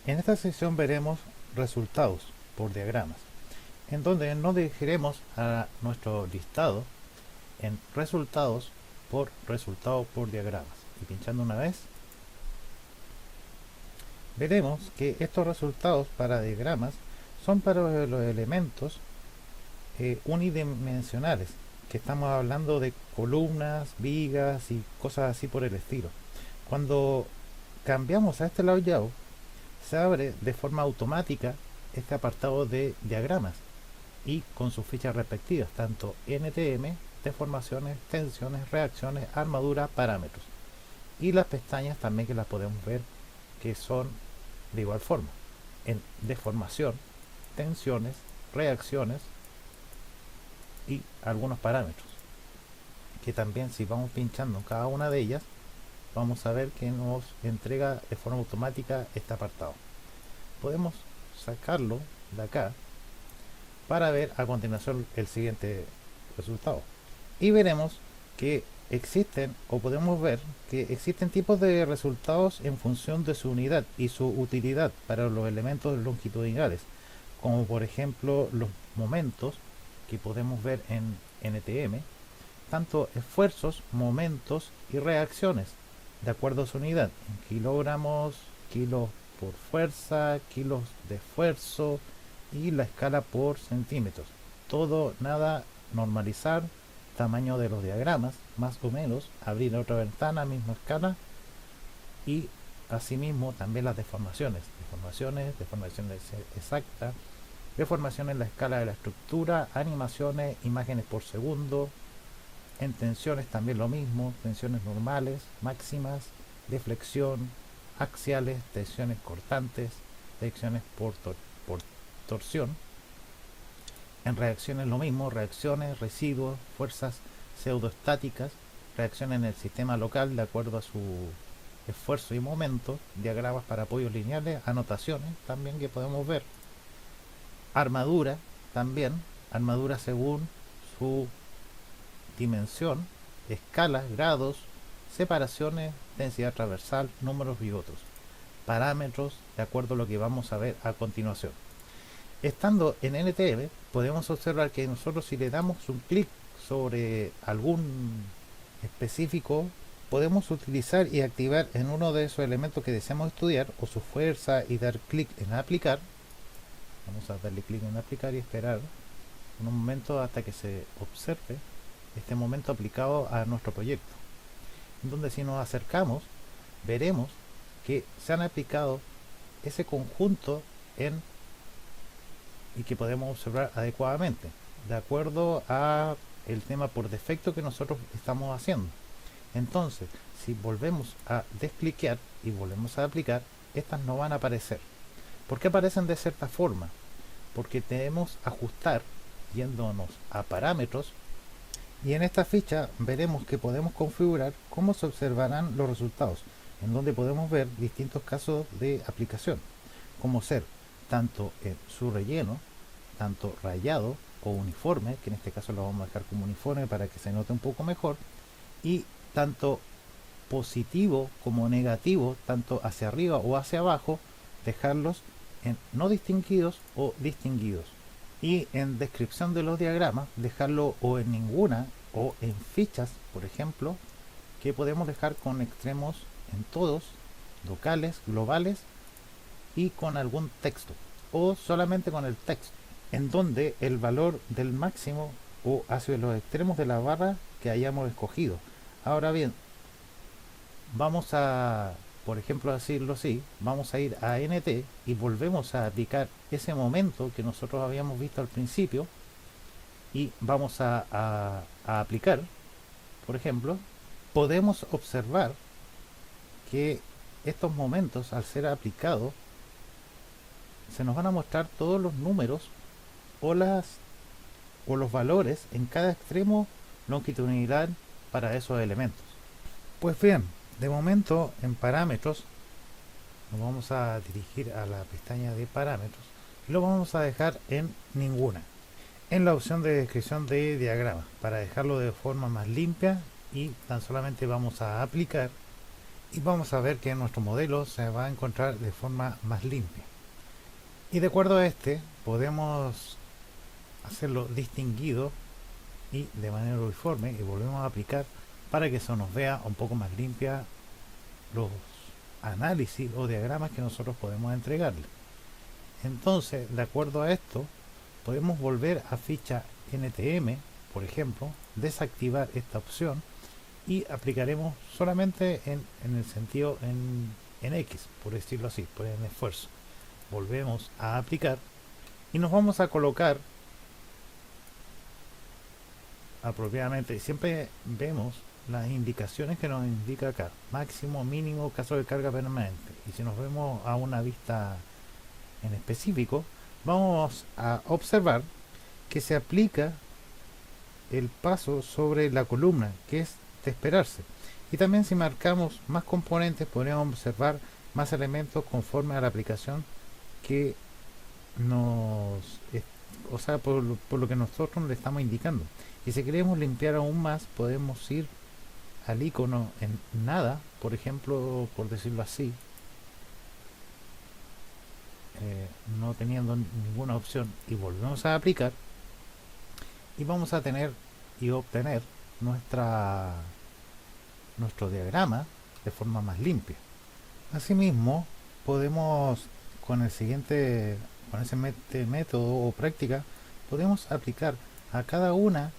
En esta sección veremos resultados por diagramas, en donde nos dirigiremos a nuestro listado en resultado por diagramas, y pinchando una vez veremos que estos resultados para diagramas son para los elementos unidimensionales, que estamos hablando de columnas, vigas y cosas así por el estilo. Cuando cambiamos a este layout, se abre de forma automática este apartado de diagramas y con sus fichas respectivas, tanto NTM, deformaciones, tensiones, reacciones, armadura, parámetros, y las pestañas también, que las podemos ver, que son de igual forma en deformación, tensiones, reacciones y algunos parámetros, que también, si vamos pinchando en cada una de ellas, vamos a ver que nos entrega de forma automática este apartado. Podemos sacarlo de acá para ver a continuación el siguiente resultado, y veremos que existen, o podemos ver que existen tipos de resultados en función de su unidad y su utilidad para los elementos longitudinales, como por ejemplo los momentos, que podemos ver en NTM, tanto esfuerzos, momentos y reacciones, de acuerdo a su unidad, en kilogramos, kilos por fuerza, kilos de esfuerzo, y la escala por centímetros. Todo, nada, normalizar, tamaño de los diagramas, más o menos, abrir otra ventana, misma escala, y asimismo también las deformaciones exactas, deformaciones en la escala de la estructura, animaciones, imágenes por segundo. En tensiones también lo mismo, tensiones normales, máximas, deflexión, axiales, tensiones cortantes, tensiones por torsión. En reacciones lo mismo, reacciones, residuos, fuerzas pseudoestáticas, reacciones en el sistema local de acuerdo a su esfuerzo y momento, diagramas para apoyos lineales, anotaciones también que podemos ver, armadura también, armadura según su dimensión, escalas, grados, separaciones, densidad transversal, números y otros, parámetros de acuerdo a lo que vamos a ver a continuación. Estando en NTM, podemos observar que nosotros, si le damos un clic sobre algún específico, podemos utilizar y activar en uno de esos elementos que deseamos estudiar, o su fuerza, y dar clic en aplicar. Vamos a darle clic en aplicar y esperar un momento hasta que se observe este momento aplicado a nuestro proyecto, donde si nos acercamos veremos que se han aplicado ese conjunto y que podemos observar adecuadamente de acuerdo a el tema por defecto que nosotros estamos haciendo. Entonces, si volvemos a descliquear y volvemos a aplicar, estas no van a aparecer. ¿Por qué aparecen de cierta forma? Porque debemos ajustar yéndonos a parámetros, y en esta ficha veremos que podemos configurar cómo se observarán los resultados, en donde podemos ver distintos casos de aplicación, como ser tanto su relleno, tanto rayado o uniforme, que en este caso lo vamos a dejar como uniforme para que se note un poco mejor, y tanto positivo como negativo, tanto hacia arriba o hacia abajo, dejarlos en no distinguidos o distinguidos. Y en descripción de los diagramas, dejarlo o en ninguna, o en fichas, por ejemplo, que podemos dejar con extremos en todos, locales, globales, y con algún texto, o solamente con el texto, en donde el valor del máximo o hacia los extremos de la barra que hayamos escogido. Ahora bien, vamos a, por ejemplo, decirlo así, vamos a ir a NT y volvemos a aplicar ese momento que nosotros habíamos visto al principio, y vamos a aplicar, por ejemplo, podemos observar que estos momentos, al ser aplicados, se nos van a mostrar todos los números o los valores en cada extremo longitudinal para esos elementos. Pues bien, de momento en parámetros nos vamos a dirigir a la pestaña de parámetros y lo vamos a dejar en ninguna, en la opción de descripción de diagrama, para dejarlo de forma más limpia, y tan solamente vamos a aplicar y vamos a ver que nuestro modelo se va a encontrar de forma más limpia. Y de acuerdo a este podemos hacerlo distinguido y de manera uniforme, y volvemos a aplicar para que se nos vea un poco más limpia los análisis o diagramas que nosotros podemos entregarle. Entonces, de acuerdo a esto, podemos volver a ficha NTM, por ejemplo, desactivar esta opción y aplicaremos solamente en el sentido en X, por decirlo así, por el esfuerzo. Volvemos a aplicar y nos vamos a colocar apropiadamente. Siempre vemos las indicaciones que nos indica acá: máximo, mínimo, caso de carga permanente. Y si nos vemos a una vista en específico, vamos a observar que se aplica el paso sobre la columna, que es de esperarse. Y también, si marcamos más componentes, podríamos observar más elementos conforme a la aplicación que nos, o sea, por lo que nosotros le estamos indicando. Y si queremos limpiar aún más, podemos ir al icono en nada, por ejemplo, por decirlo así, no teniendo ninguna opción, y volvemos a aplicar, y vamos a tener y obtener nuestro diagrama de forma más limpia. Asimismo, podemos con ese método o práctica, podemos aplicar a cada una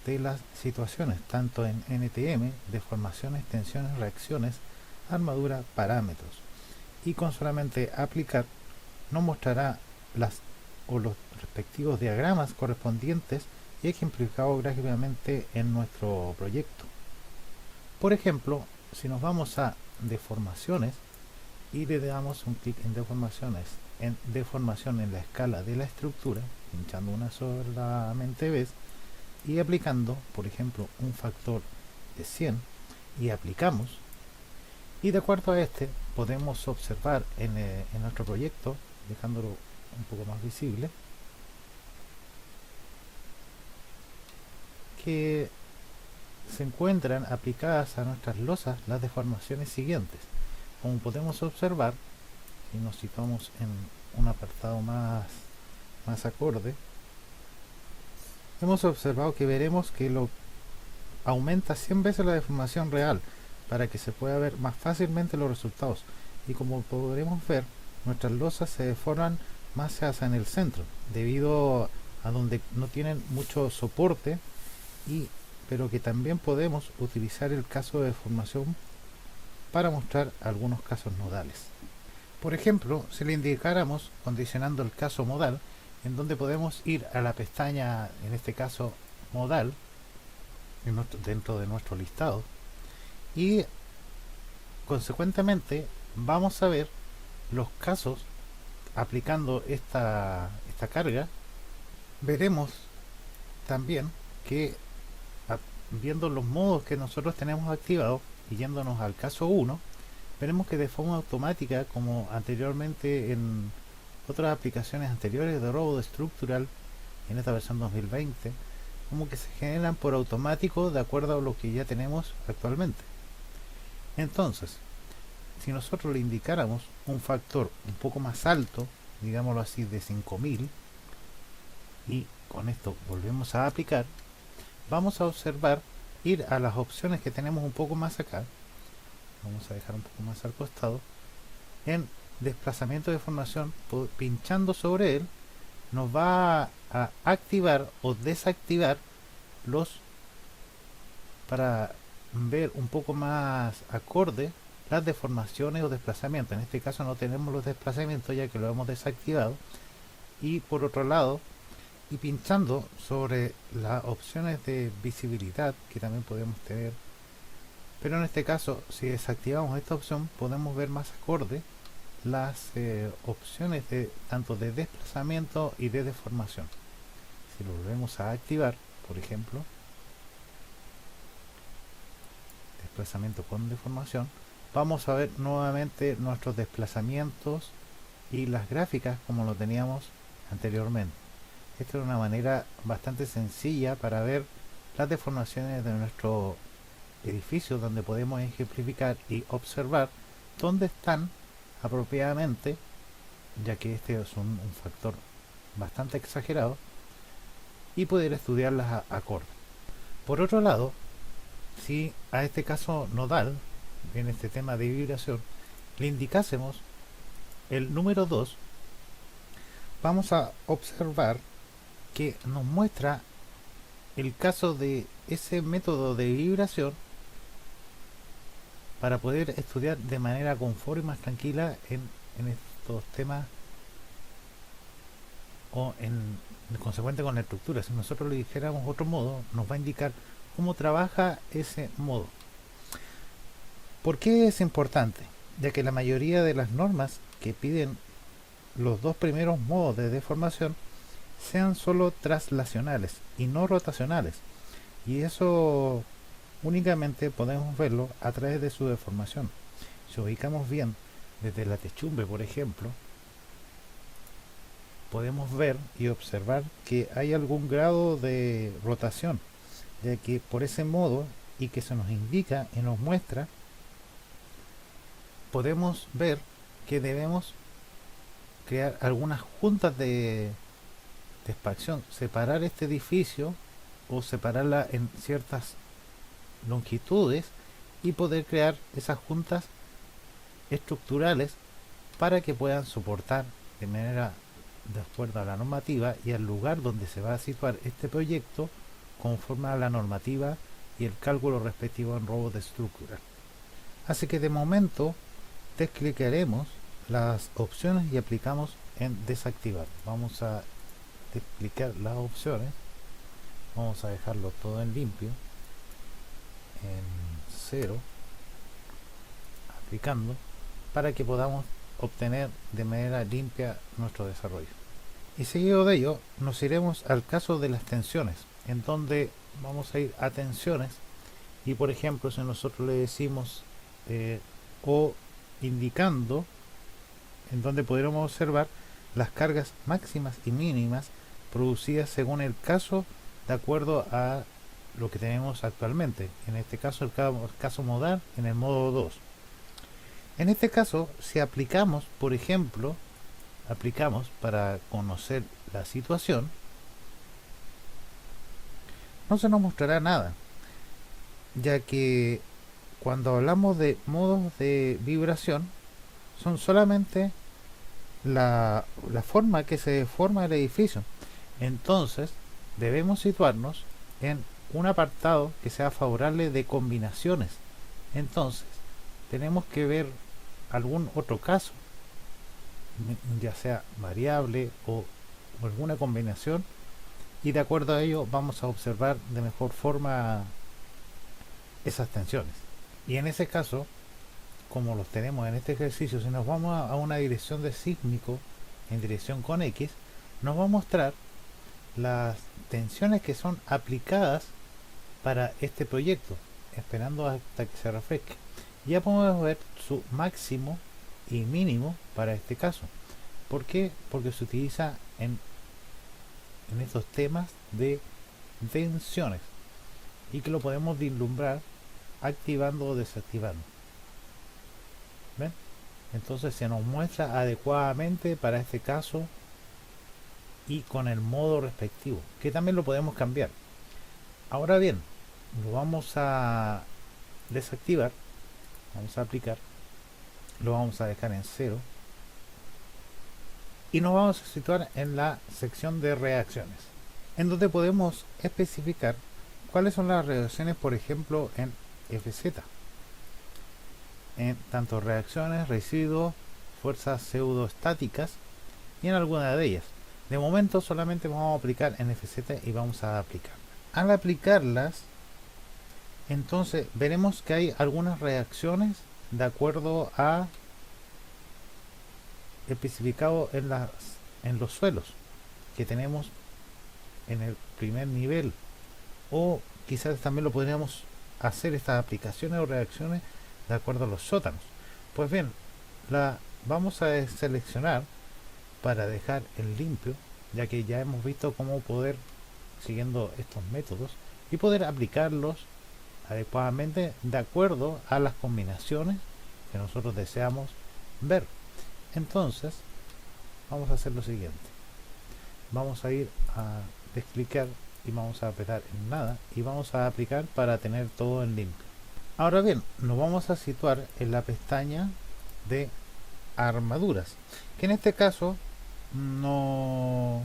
de las situaciones, tanto en NTM, deformaciones, tensiones, reacciones, armadura, parámetros. Y con solamente aplicar nos mostrará los respectivos diagramas correspondientes y ejemplificados gráficamente en nuestro proyecto. Por ejemplo, si nos vamos a deformaciones y le damos un clic en deformación en la escala de la estructura, pinchando una solamente vez y aplicando, por ejemplo, un factor de 100, y aplicamos, y de acuerdo a este podemos observar en nuestro proyecto, dejándolo un poco más visible, que se encuentran aplicadas a nuestras losas las deformaciones siguientes. Como podemos observar, si nos situamos en un apartado más acorde, hemos observado que veremos que aumenta 100 veces la deformación real para que se pueda ver más fácilmente los resultados. Y como podremos ver, nuestras losas se deforman más hacia en el centro, debido a donde no tienen mucho soporte, pero que también podemos utilizar el caso de deformación para mostrar algunos casos nodales. Por ejemplo, si le indicáramos condicionando el caso modal, en donde podemos ir a la pestaña, en este caso modal, dentro de nuestro listado, y consecuentemente vamos a ver los casos aplicando esta carga. Veremos también que, viendo los modos que nosotros tenemos activados y yéndonos al caso 1, veremos que de forma automática, como anteriormente en otras aplicaciones anteriores de robo estructural, en esta versión 2020, como que se generan por automático de acuerdo a lo que ya tenemos actualmente. Entonces, si nosotros le indicáramos un factor un poco más alto, digámoslo así, de 5000, y con esto volvemos a aplicar, vamos a observar, ir a las opciones que tenemos un poco más acá, vamos a dejar un poco más al costado, en desplazamiento de formación, pinchando sobre él, nos va a activar o desactivar para ver un poco más acorde las deformaciones o desplazamientos. En este caso no tenemos los desplazamientos, ya que lo hemos desactivado. Y por otro lado, y pinchando sobre las opciones de visibilidad, que también podemos tener, pero en este caso, si desactivamos esta opción, podemos ver más acorde las opciones tanto de desplazamiento y de deformación. Si lo volvemos a activar, por ejemplo, desplazamiento con deformación, vamos a ver nuevamente nuestros desplazamientos y las gráficas como lo teníamos anteriormente. Esta es una manera bastante sencilla para ver las deformaciones de nuestro edificios donde podemos ejemplificar y observar dónde están apropiadamente, ya que este es un factor bastante exagerado, y poder estudiarlas acorde. Por otro lado, si a este caso nodal, en este tema de vibración, le indicásemos el número 2, vamos a observar que nos muestra el caso de ese método de vibración para poder estudiar de manera conforme y más tranquila en estos temas o en consecuente con la estructura. Si nosotros le dijéramos otro modo, nos va a indicar cómo trabaja ese modo. ¿Por qué es importante? Ya que la mayoría de las normas que piden los dos primeros modos de deformación sean solo traslacionales y no rotacionales, y eso únicamente podemos verlo a través de su deformación. Si ubicamos bien desde la techumbre, por ejemplo, podemos ver y observar que hay algún grado de rotación, ya que por ese modo y que se nos indica y nos muestra, podemos ver que debemos crear algunas juntas de expansión, separar este edificio o separarla en ciertas longitudes y poder crear esas juntas estructurales para que puedan soportar de manera de acuerdo a la normativa y al lugar donde se va a situar este proyecto conforme a la normativa y el cálculo respectivo en robos de estructura. Así que de momento desclicaremos las opciones y aplicamos en desactivar. Vamos a desclicar las opciones, vamos a dejarlo todo en limpio, en 0, aplicando, para que podamos obtener de manera limpia nuestro desarrollo. Y seguido de ello nos iremos al caso de las tensiones, en donde vamos a ir a tensiones y por ejemplo si nosotros le decimos o indicando, en donde podremos observar las cargas máximas y mínimas producidas según el caso de acuerdo a lo que tenemos actualmente, en este caso el caso modal en el modo 2. En este caso, si aplicamos, por ejemplo, para conocer la situación, no se nos mostrará nada, ya que cuando hablamos de modos de vibración, son solamente la forma que se forma el edificio. Entonces, debemos situarnos en un apartado que sea favorable de combinaciones. Entonces, tenemos que ver algún otro caso, ya sea variable o alguna combinación, y de acuerdo a ello vamos a observar de mejor forma esas tensiones. Y en ese caso, como los tenemos en este ejercicio, si nos vamos a una dirección de sísmico en dirección con X, nos va a mostrar las tensiones que son aplicadas para este proyecto, esperando hasta que se refresque. Ya podemos ver su máximo y mínimo para este caso. ¿Por qué? Porque se utiliza en estos temas de tensiones y que lo podemos vislumbrar activando o desactivando. ¿Ven? Entonces se nos muestra adecuadamente para este caso y con el modo respectivo, que también lo podemos cambiar. Ahora bien, lo vamos a desactivar, vamos a aplicar, lo vamos a dejar en 0 y nos vamos a situar en la sección de reacciones, en donde podemos especificar cuáles son las reacciones, por ejemplo en FZ, en tanto reacciones, residuos, fuerzas pseudoestáticas y en alguna de ellas. De momento solamente vamos a aplicar en FZ y vamos a aplicar. Al aplicarlas, entonces veremos que hay algunas reacciones de acuerdo a especificado en los suelos que tenemos en el primer nivel, o quizás también lo podríamos hacer estas aplicaciones o reacciones de acuerdo a los sótanos. Pues bien, la vamos a seleccionar para dejar en limpio, ya que ya hemos visto cómo poder, siguiendo estos métodos, y poder aplicarlos adecuadamente de acuerdo a las combinaciones que nosotros deseamos ver. Entonces vamos a hacer lo siguiente: vamos a ir a desclicar y vamos a apretar en nada y vamos a aplicar para tener todo en limpio. Ahora bien, nos vamos a situar en la pestaña de armaduras, que en este caso no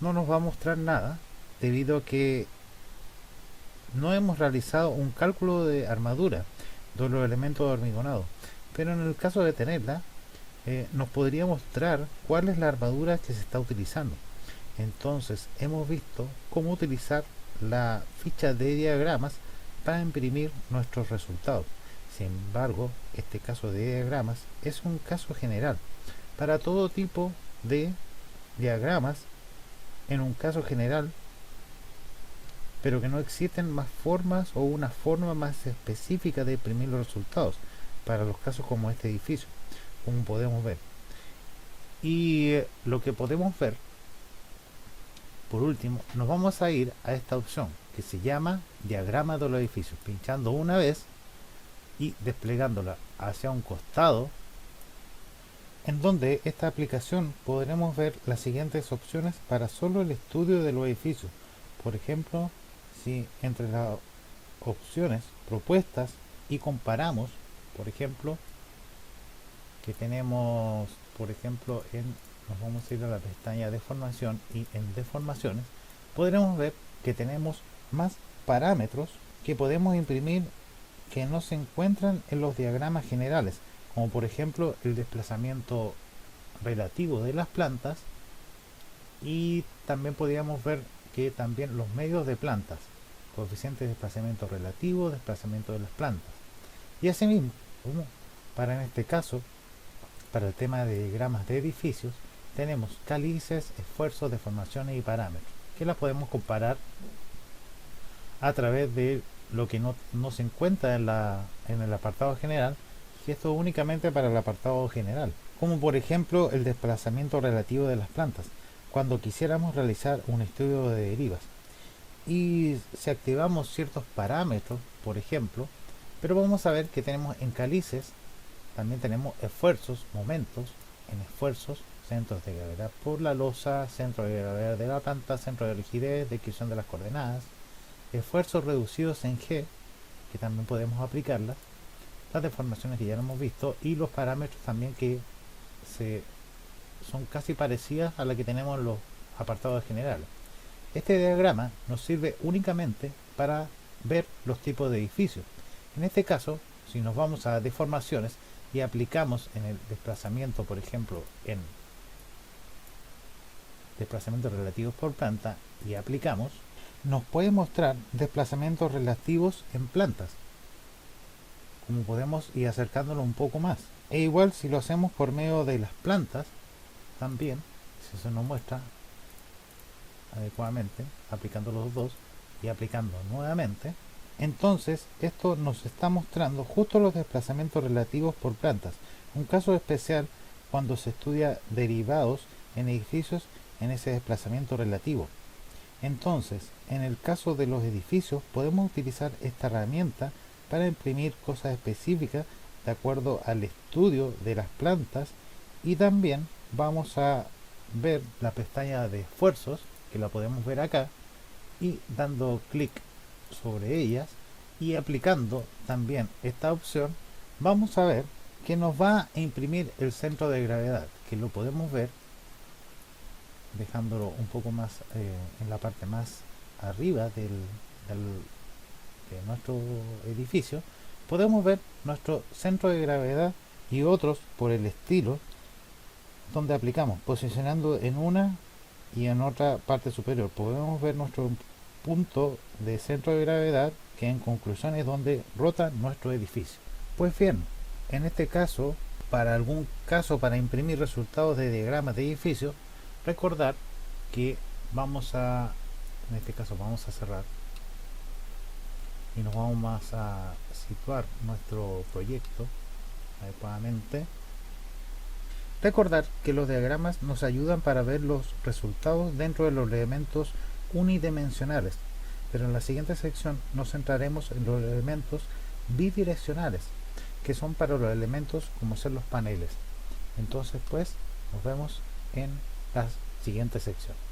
nos va a mostrar nada debido a que no hemos realizado un cálculo de armadura de los elementos de hormigonado, pero en el caso de tenerla nos podría mostrar cuál es la armadura que se está utilizando. Entonces hemos visto cómo utilizar la ficha de diagramas para imprimir nuestros resultados. Sin embargo, este caso de diagramas es un caso general para todo tipo de diagramas, en un caso general, pero que no existen más formas o una forma más específica de imprimir los resultados para los casos como este edificio, como podemos ver. Y lo que podemos ver, por último, nos vamos a ir a esta opción que se llama diagrama de los edificios, pinchando una vez y desplegándola hacia un costado, en donde esta aplicación podremos ver las siguientes opciones para solo el estudio de los edificios. Por ejemplo, si entre las opciones propuestas y comparamos, por ejemplo, que tenemos, por ejemplo, nos vamos a ir a la pestaña de formación y en deformaciones podremos ver que tenemos más parámetros que podemos imprimir que no se encuentran en los diagramas generales, como por ejemplo el desplazamiento relativo de las plantas, y también podríamos ver que también los medios de plantas, coeficiente de desplazamiento relativo, desplazamiento de las plantas. Y asimismo, para en este caso, para el tema de diagramas de edificios, tenemos cálices, esfuerzos, deformaciones y parámetros, que las podemos comparar a través de lo que no se encuentra en el apartado general, y esto únicamente para el apartado general, como por ejemplo el desplazamiento relativo de las plantas, cuando quisiéramos realizar un estudio de derivas. Y si activamos ciertos parámetros, por ejemplo, pero vamos a ver que tenemos en cálices, también tenemos esfuerzos, momentos, en esfuerzos, centros de gravedad por la losa, centro de gravedad de la planta, centro de rigidez, descripción de las coordenadas, esfuerzos reducidos en G, que también podemos aplicarlas, las deformaciones que ya hemos visto, y los parámetros también que son casi parecidas a las que tenemos en los apartados generales. Este diagrama nos sirve únicamente para ver los tipos de edificios. En este caso, si nos vamos a deformaciones y aplicamos en el desplazamiento, por ejemplo, en desplazamientos relativos por planta, y aplicamos, nos puede mostrar desplazamientos relativos en plantas, como podemos ir acercándolo un poco más. E igual si lo hacemos por medio de las plantas, también, si se nos muestra adecuadamente, aplicando los dos y aplicando nuevamente, entonces esto nos está mostrando justo los desplazamientos relativos por plantas, un caso especial cuando se estudia derivados en edificios en ese desplazamiento relativo. Entonces, en el caso de los edificios podemos utilizar esta herramienta para imprimir cosas específicas de acuerdo al estudio de las plantas, y también vamos a ver la pestaña de esfuerzos, que la podemos ver acá, y dando clic sobre ellas y aplicando también esta opción, vamos a ver que nos va a imprimir el centro de gravedad, que lo podemos ver dejándolo un poco más en la parte más arriba de nuestro edificio. Podemos ver nuestro centro de gravedad y otros por el estilo, donde aplicamos, posicionando en una y en otra parte superior. Podemos ver nuestro punto de centro de gravedad, que en conclusión es donde rota nuestro edificio. Pues bien, en este caso, para para imprimir resultados de diagramas de edificios, recordar que en este caso vamos a cerrar y nos vamos a situar nuestro proyecto adecuadamente. Recordar que los diagramas nos ayudan para ver los resultados dentro de los elementos unidimensionales. pero en la siguiente sección nos centraremos en los elementos bidireccionales, que son para los elementos como ser los paneles. Entonces pues nos vemos en la siguiente sección.